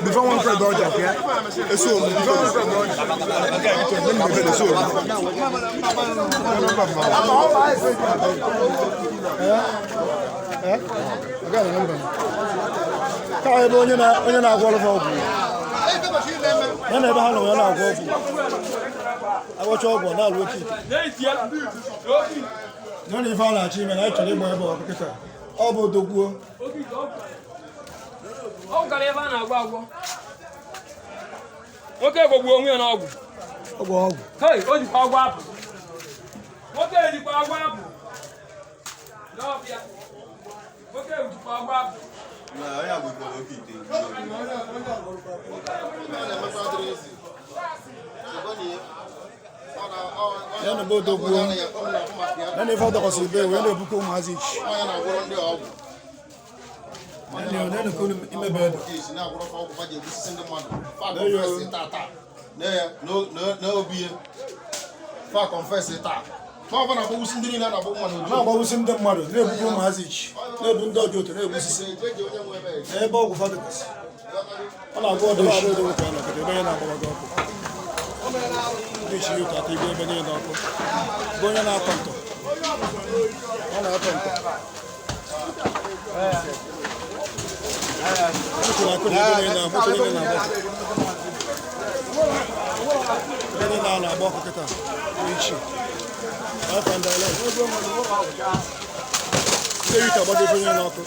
Before one friend dodge up, yeah? It's so before one friend dodge. Let me get the soul. I got a number. Kai bo onye na agwọ ọgwụ. Ya na ebe ha nọ ya na agwọ ọgwụ. Agwọcha ọgwụ na alụ oke ike. Na na ife a na-achọ ime na ịchọrọ ịgba ebe ọkụ kịta. Ọ bụ odogwuo. Ọ gara ebe a na-agwọ agwọ. Nwoke egwogbuo onwe ya n'ọgwụ. Ọgwụ ọgwụ. Hei, o jikwa agwọ apụ. Nwoke ejikwa agwọ apụ. N'ọbịa. Nwoke ejikwa agwọ apụ. Ya na bodo gbuo. Ya na ife ọdọkọsị ibe wee na-ebukọ ụmụazị ichi. Ya na kunu imebe edo. Na-agbagbusi ndị mmadụ na-ebukọ ụmụazị ichi. Na-ebu ndị ọjọọ otu na-egbusisi. Ebe ọgwụ fadịkasị. Ọ na-agwọ ọdụ ishi edo nwoke anọ kede ebe ya na-agbabaga ọkụ. Ndị ishi otu ata ibe ebe niile ọkụ. Bụ onye na-atọ ntọ. Ọ na-atọ ntọ. Moto na-akụ na ebe niile moto niile na-agba ọkụ. Ebe niile a na-agba ọkụ kịta. Ichi. Afọ ndị ele. Ndị yut agbago ebe niile ọkụ.